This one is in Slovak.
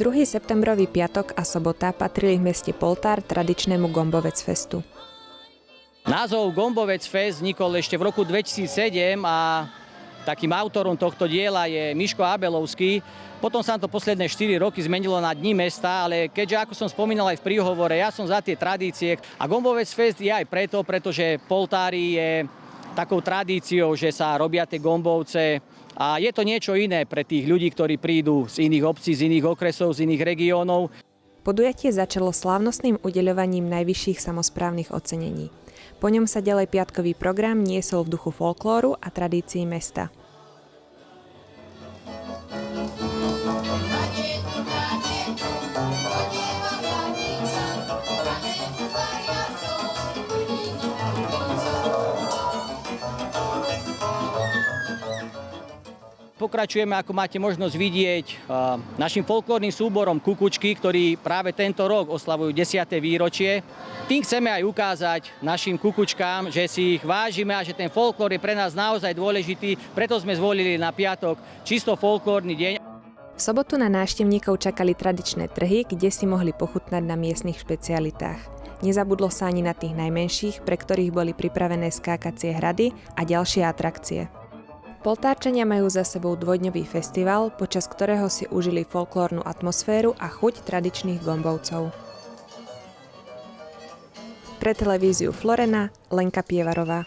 2. septembrový piatok a sobota patrili v meste Poltár tradičnému Gombovec festu. Názov Gombovec Fest vznikol ešte v roku 2007 a takým autorom tohto diela je Miško Abelovský. Potom sa to posledné 4 roky zmenilo na Dni mesta, ale keďže, ako som spomínal aj v príhovore, ja som za tie tradície. A Gombovec Fest je aj preto, pretože Poltári je takou tradíciou, že sa robia tie gombovce. A je to niečo iné pre tých ľudí, ktorí prídu z iných obcí, z iných okresov, z iných regiónov. Podujatie začalo slávnostným udeľovaním najvyšších samosprávnych ocenení. Po ňom sa ďalej piatkový program niesol v duchu folklóru a tradícií mesta. Pokračujeme, ako máte možnosť vidieť, našim folklórnym súborom Kukučky, ktorí práve tento rok oslavujú 10. výročie. Tým chceme aj ukázať našim kukučkám, že si ich vážime a že ten folklór je pre nás naozaj dôležitý, preto sme zvolili na piatok čisto folklórny deň. V sobotu na návštevníkov čakali tradičné trhy, kde si mohli pochutnať na miestnych špecialitách. Nezabudlo sa ani na tých najmenších, pre ktorých boli pripravené skákacie hrady a ďalšie atrakcie. Poltárčania majú za sebou dvojdňový festival, počas ktorého si užili folklórnu atmosféru a chuť tradičných gombovcov. Pre televíziu Florena, Lenka Pievarová.